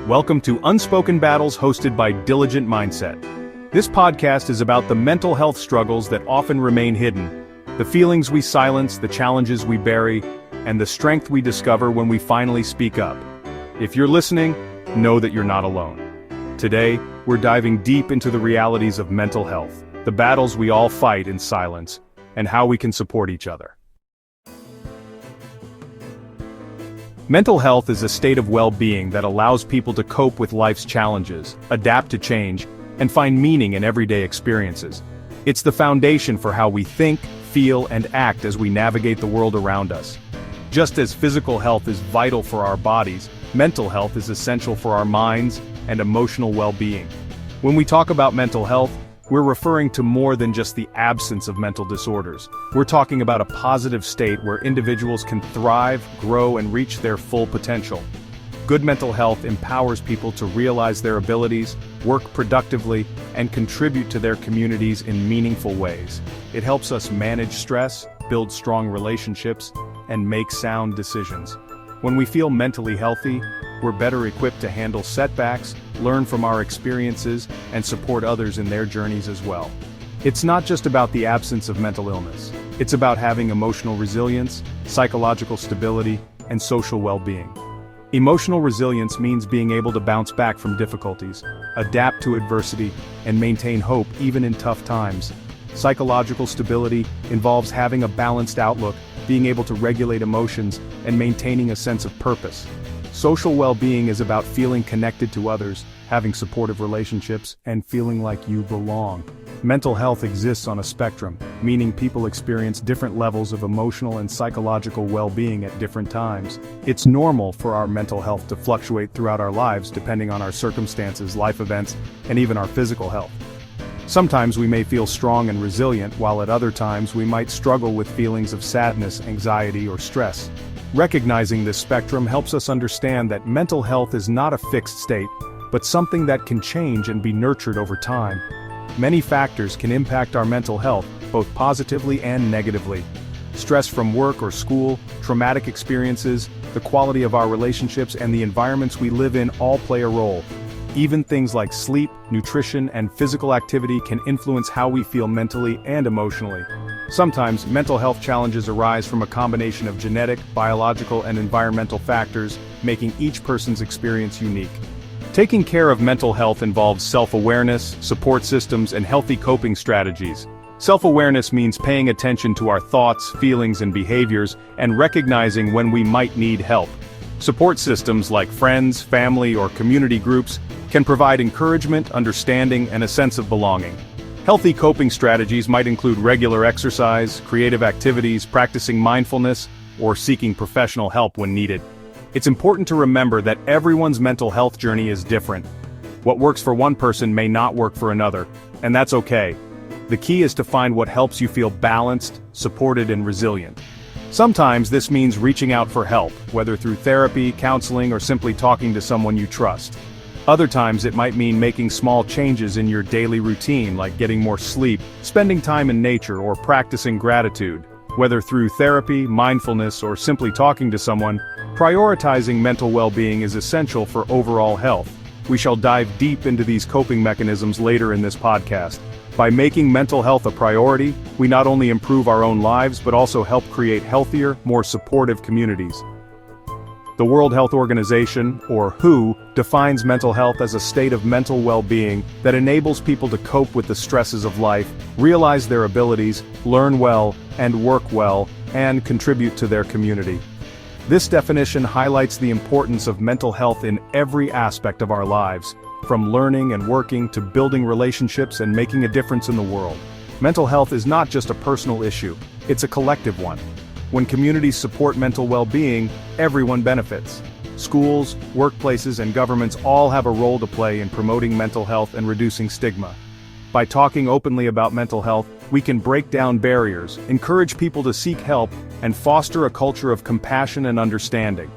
Welcome to Unspoken Battles hosted by Diligent Mindset. This podcast is about the mental health struggles that often remain hidden, the feelings we silence, the challenges we bury, and the strength we discover when we finally speak up. If you're listening, know that you're not alone. Today, we're diving deep into the realities of mental health, the battles we all fight in silence, and how we can support each other. Mental health is a state of well-being that allows people to cope with life's challenges, adapt to change, and find meaning in everyday experiences. It's the foundation for how we think, feel, and act as we navigate the world around us. Just as physical health is vital for our bodies, mental health is essential for our minds and emotional well-being. When we talk about mental health, we're referring to more than just the absence of mental disorders. We're talking about a positive state where individuals can thrive, grow, and reach their full potential. Good mental health empowers people to realize their abilities, work productively, and contribute to their communities in meaningful ways. It helps us manage stress, build strong relationships, and make sound decisions. When we feel mentally healthy, we're better equipped to handle setbacks, learn from our experiences, and support others in their journeys as well. It's not just about the absence of mental illness. It's about having emotional resilience, psychological stability, and social well-being. Emotional resilience means being able to bounce back from difficulties, adapt to adversity, and maintain hope even in tough times. Psychological stability involves having a balanced outlook, being able to regulate emotions, and maintaining a sense of purpose. Social well-being is about feeling connected to others, having supportive relationships, and feeling like you belong. Mental health exists on a spectrum, meaning people experience different levels of emotional and psychological well-being at different times. It's normal for our mental health to fluctuate throughout our lives depending on our circumstances, life events, and even our physical health. Sometimes we may feel strong and resilient, while at other times we might struggle with feelings of sadness, anxiety, or stress. Recognizing this spectrum helps us understand that mental health is not a fixed state, but something that can change and be nurtured over time. Many factors can impact our mental health, both positively and negatively. Stress from work or school, traumatic experiences, the quality of our relationships, and the environments we live in all play a role. Even things like sleep, nutrition, and physical activity can influence how we feel mentally and emotionally. Sometimes, mental health challenges arise from a combination of genetic, biological, and environmental factors, making each person's experience unique. Taking care of mental health involves self-awareness, support systems, and healthy coping strategies. Self-awareness means paying attention to our thoughts, feelings, and behaviors, and recognizing when we might need help. Support systems like friends, family, or community groups can provide encouragement, understanding, and a sense of belonging. Healthy coping strategies might include regular exercise, creative activities, practicing mindfulness, or seeking professional help when needed. It's important to remember that everyone's mental health journey is different. What works for one person may not work for another, and that's okay. The key is to find what helps you feel balanced, supported, and resilient. Sometimes this means reaching out for help, whether through therapy, counseling, or simply talking to someone you trust. Other times it might mean making small changes in your daily routine, like getting more sleep, spending time in nature, or practicing gratitude. Whether through therapy, mindfulness, or simply talking to someone, prioritizing mental well-being is essential for overall health. We shall dive deep into these coping mechanisms later in this podcast. By making mental health a priority, we not only improve our own lives but also help create healthier, more supportive communities. The World Health Organization, or WHO, defines mental health as a state of mental well-being that enables people to cope with the stresses of life, realize their abilities, learn well, and work well, and contribute to their community. This definition highlights the importance of mental health in every aspect of our lives, from learning and working to building relationships and making a difference in the world. Mental health is not just a personal issue, it's a collective one. When communities support mental well-being, everyone benefits. Schools, workplaces, and governments all have a role to play in promoting mental health and reducing stigma. By talking openly about mental health, we can break down barriers, encourage people to seek help, and foster a culture of compassion and understanding.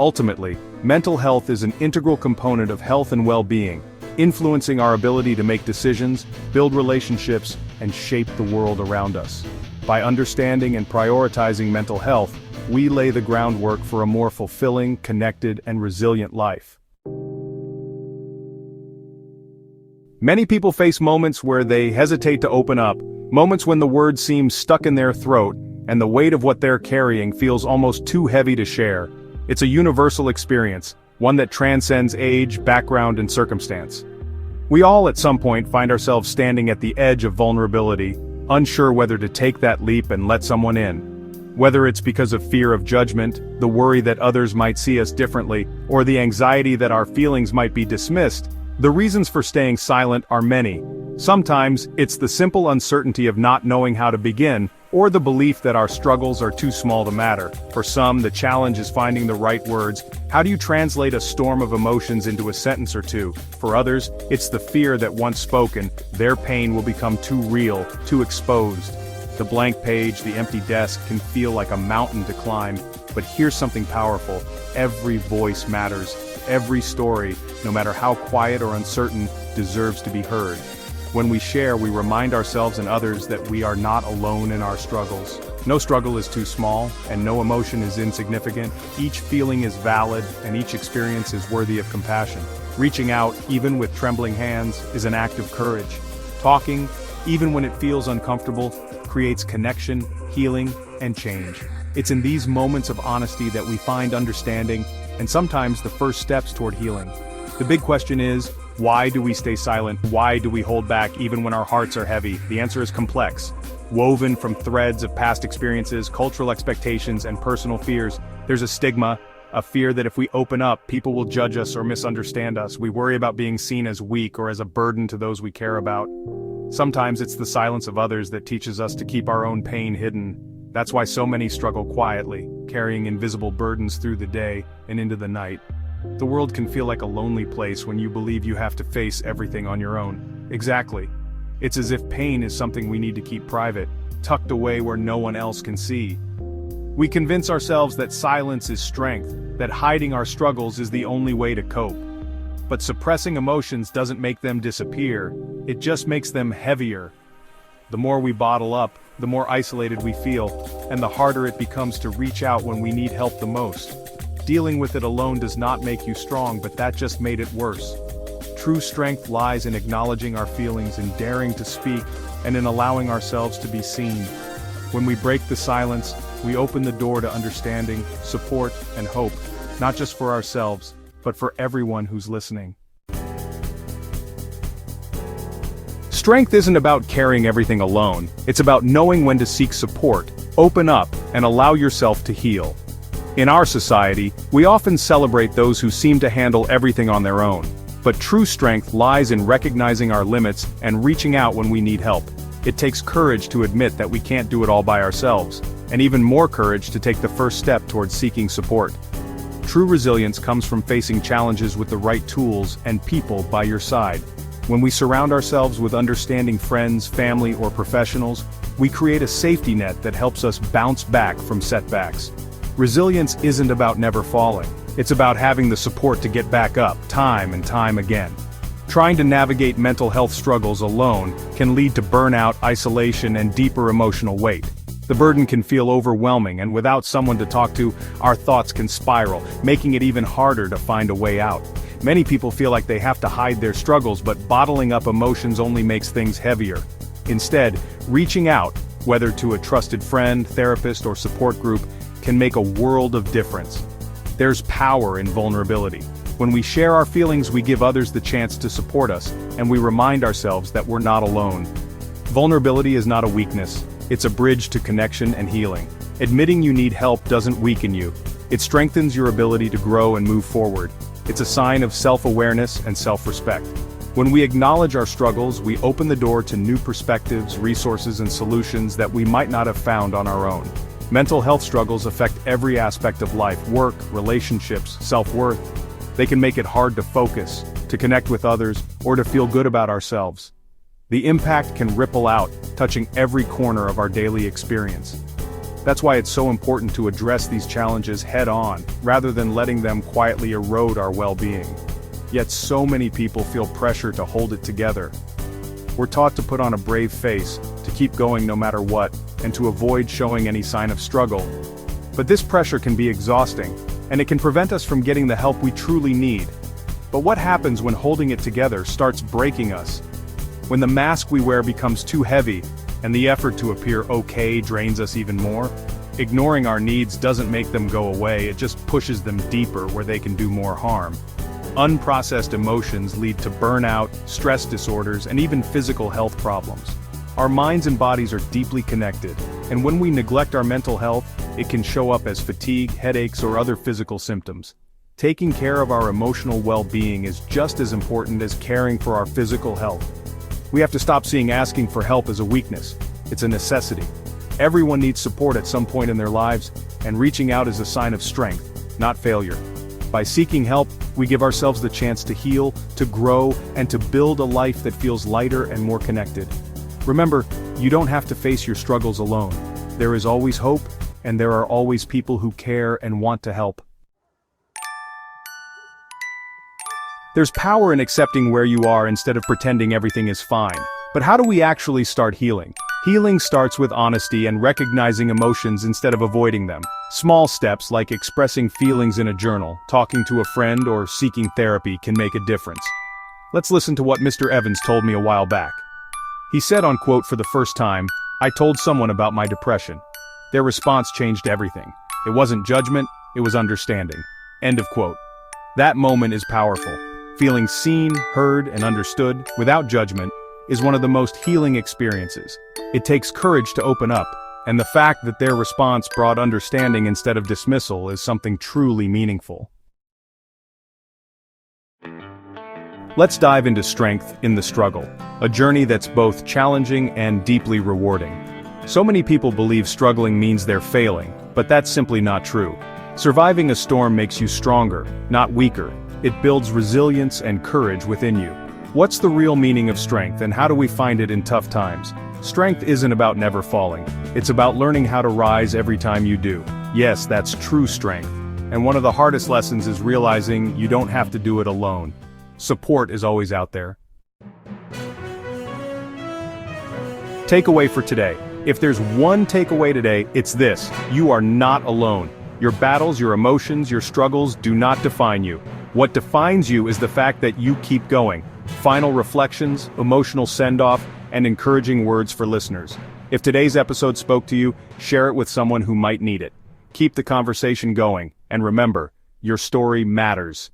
Ultimately, mental health is an integral component of health and well-being, influencing our ability to make decisions, build relationships, and shape the world around us. By understanding and prioritizing mental health, we lay the groundwork for a more fulfilling, connected, and resilient life. Many people face moments where they hesitate to open up, moments when the words seem stuck in their throat, and the weight of what they're carrying feels almost too heavy to share. It's a universal experience, one that transcends age, background, and circumstance. We all at some point find ourselves standing at the edge of vulnerability, unsure whether to take that leap and let someone in. Whether it's because of fear of judgment, the worry that others might see us differently, or the anxiety that our feelings might be dismissed, the reasons for staying silent are many. Sometimes, it's the simple uncertainty of not knowing how to begin, or the belief that our struggles are too small to matter. For some, the challenge is finding the right words. How do you translate a storm of emotions into a sentence or two? For others, it's the fear that once spoken, their pain will become too real, too exposed. The blank page, the empty desk can feel like a mountain to climb, but here's something powerful. Every voice matters. Every story, no matter how quiet or uncertain, deserves to be heard. When we share, we remind ourselves and others that we are not alone in our struggles. No struggle is too small, and no emotion is insignificant. Each feeling is valid, and each experience is worthy of compassion. Reaching out, even with trembling hands, is an act of courage. Talking, even when it feels uncomfortable, creates connection, healing, and change. It's in these moments of honesty that we find understanding, and sometimes the first steps toward healing. The big question is, why do we stay silent? Why do we hold back even when our hearts are heavy? The answer is complex. Woven from threads of past experiences, cultural expectations, and personal fears, there's a stigma, a fear that if we open up, people will judge us or misunderstand us. We worry about being seen as weak or as a burden to those we care about. Sometimes it's the silence of others that teaches us to keep our own pain hidden. That's why so many struggle quietly, carrying invisible burdens through the day and into the night. The world can feel like a lonely place when you believe you have to face everything on your own. Exactly. It's as if pain is something we need to keep private, tucked away where no one else can see. We convince ourselves that silence is strength, that hiding our struggles is the only way to cope. But suppressing emotions doesn't make them disappear, it just makes them heavier. The more we bottle up, the more isolated we feel, and the harder it becomes to reach out when we need help the most. Dealing with it alone does not make you strong, but that just made it worse. True strength lies in acknowledging our feelings, in daring to speak, and in allowing ourselves to be seen. When we break the silence, we open the door to understanding, support, and hope, not just for ourselves, but for everyone who's listening. Strength isn't about carrying everything alone, it's about knowing when to seek support, open up, and allow yourself to heal. In our society, we often celebrate those who seem to handle everything on their own. But true strength lies in recognizing our limits and reaching out when we need help. It takes courage to admit that we can't do it all by ourselves, and even more courage to take the first step towards seeking support. True resilience comes from facing challenges with the right tools and people by your side. When we surround ourselves with understanding friends, family, or professionals, we create a safety net that helps us bounce back from setbacks. Resilience isn't about never falling. It's about having the support to get back up, time and time again. Trying to navigate mental health struggles alone can lead to burnout, isolation, and deeper emotional weight. The burden can feel overwhelming, and without someone to talk to, our thoughts can spiral, making it even harder to find a way out. Many people feel like they have to hide their struggles, but bottling up emotions only makes things heavier. Instead, reaching out, whether to a trusted friend, therapist, or support group, can make a world of difference. There's power in vulnerability. When we share our feelings, we give others the chance to support us, and we remind ourselves that we're not alone. Vulnerability is not a weakness, it's a bridge to connection and healing. Admitting you need help doesn't weaken you. It strengthens your ability to grow and move forward. It's a sign of self-awareness and self-respect. When we acknowledge our struggles, we open the door to new perspectives, resources, and solutions that we might not have found on our own. Mental health struggles affect every aspect of life: work, relationships, self-worth. They can make it hard to focus, to connect with others, or to feel good about ourselves. The impact can ripple out, touching every corner of our daily experience. That's why it's so important to address these challenges head-on, rather than letting them quietly erode our well-being. Yet so many people feel pressure to hold it together. We're taught to put on a brave face, to keep going no matter what, and to avoid showing any sign of struggle. But this pressure can be exhausting, and it can prevent us from getting the help we truly need. But what happens when holding it together starts breaking us? When the mask we wear becomes too heavy, and the effort to appear okay drains us even more, ignoring our needs doesn't make them go away, it just pushes them deeper where they can do more harm. Unprocessed emotions lead to burnout, stress disorders, and even physical health problems. Our minds and bodies are deeply connected, and when we neglect our mental health, it can show up as fatigue, headaches, or other physical symptoms. Taking care of our emotional well-being is just as important as caring for our physical health. We have to stop seeing asking for help as a weakness. It's a necessity. Everyone needs support at some point in their lives, and reaching out is a sign of strength, not failure. By seeking help, we give ourselves the chance to heal, to grow, and to build a life that feels lighter and more connected. Remember, you don't have to face your struggles alone. There is always hope, and there are always people who care and want to help. There's power in accepting where you are instead of pretending everything is fine. But how do we actually start healing? Healing starts with honesty and recognizing emotions instead of avoiding them. Small steps like expressing feelings in a journal, talking to a friend, or seeking therapy can make a difference. Let's listen to what Mr. Evans told me a while back. He said, unquote, for the first time, I told someone about my depression. Their response changed everything. It wasn't judgment, it was understanding. End of quote. That moment is powerful. Feeling seen, heard, and understood, without judgment, is one of the most healing experiences. It takes courage to open up, and the fact that their response brought understanding instead of dismissal is something truly meaningful. Let's dive into strength in the struggle, a journey that's both challenging and deeply rewarding. So many people believe struggling means they're failing, but that's simply not true. Surviving a storm makes you stronger, not weaker. It builds resilience and courage within you. What's the real meaning of strength, and how do we find it in tough times? Strength isn't about never falling. It's about learning how to rise every time you do. Yes, that's true strength. And one of the hardest lessons is realizing you don't have to do it alone. Support is always out there. Takeaway for today. If there's one takeaway today, it's this: you are not alone. Your battles, your emotions, your struggles do not define you. What defines you is the fact that you keep going. Final reflections, emotional send-off, and encouraging words for listeners. If today's episode spoke to you, share it with someone who might need it. Keep the conversation going, and remember, your story matters.